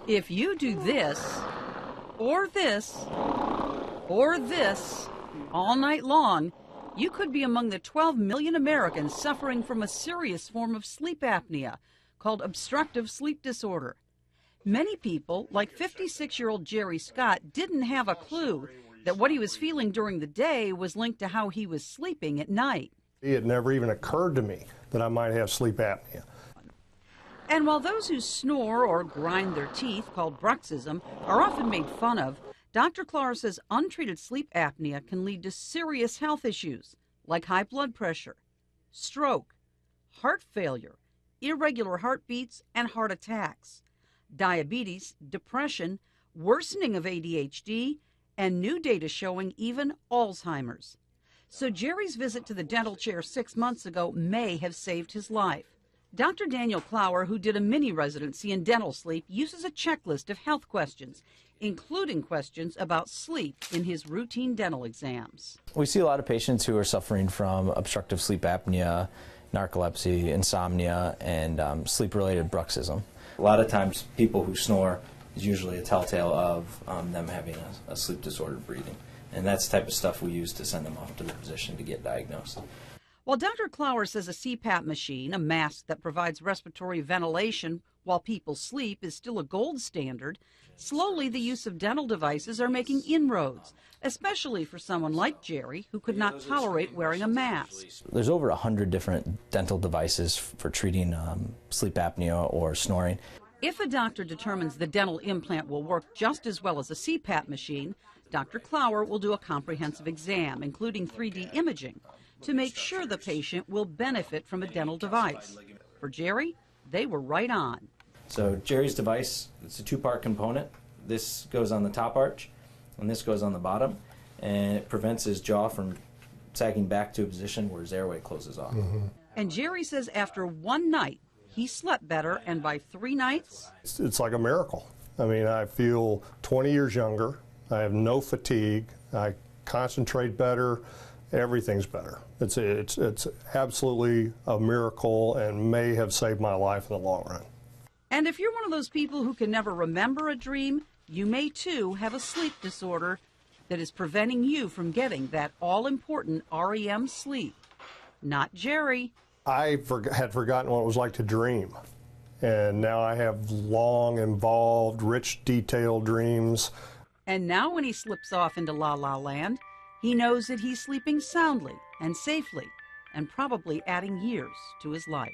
If you do this, or this, or this all night long, you could be among the 12 million Americans suffering from a serious form of sleep apnea called obstructive sleep disorder. Many people, like 56-year-old Jerry Scott, didn't have a clue that what he was feeling during the day was linked to how he was sleeping at night. It never even occurred to me that I might have sleep apnea. And while those who snore or grind their teeth, called bruxism, are often made fun of, Dr. Klawer says untreated sleep apnea can lead to serious health issues like high blood pressure, stroke, heart failure, irregular heartbeats, and heart attacks, diabetes, depression, worsening of ADHD, and new data showing even Alzheimer's. So Jerry's visit to the dental chair 6 months ago may have saved his life. Dr. Daniel Klawer, who did a mini residency in dental sleep, uses a checklist of health questions, including questions about sleep in his routine dental exams. We see a lot of patients who are suffering from obstructive sleep apnea, narcolepsy, insomnia, and sleep-related bruxism. A lot of times people who snore is usually a telltale of them having a sleep-disordered breathing. And that's the type of stuff we use to send them off to the physician to get diagnosed. While Dr. Klawer says a CPAP machine, a mask that provides respiratory ventilation while people sleep, is still a gold standard, slowly the use of dental devices are making inroads, especially for someone like Jerry, who could not tolerate wearing a mask. There's over 100 different dental devices for treating sleep apnea or snoring. If a doctor determines the dental implant will work just as well as a CPAP machine, Dr. Klawer will do a comprehensive exam, including 3D imaging, to make sure the patient will benefit from a dental device. For Jerry, they were right on. So Jerry's device, it's a two-part component. This goes on the top arch, and this goes on the bottom, and it prevents his jaw from sagging back to a position where his airway closes off. And Jerry says after one night, he slept better, and by 3 nights... It's like a miracle. I mean, I feel 20 years younger. I have no fatigue. I concentrate better. Everything's better. It's absolutely a miracle and may have saved my life in the long run. And if you're one of those people who can never remember a dream, you may too have a sleep disorder that is preventing you from getting that all-important REM sleep. Not Jerry. I had forgotten what it was like to dream. And now I have long, involved, rich, detailed dreams. And now when he slips off into La La Land, he knows that he's sleeping soundly and safely and probably adding years to his life.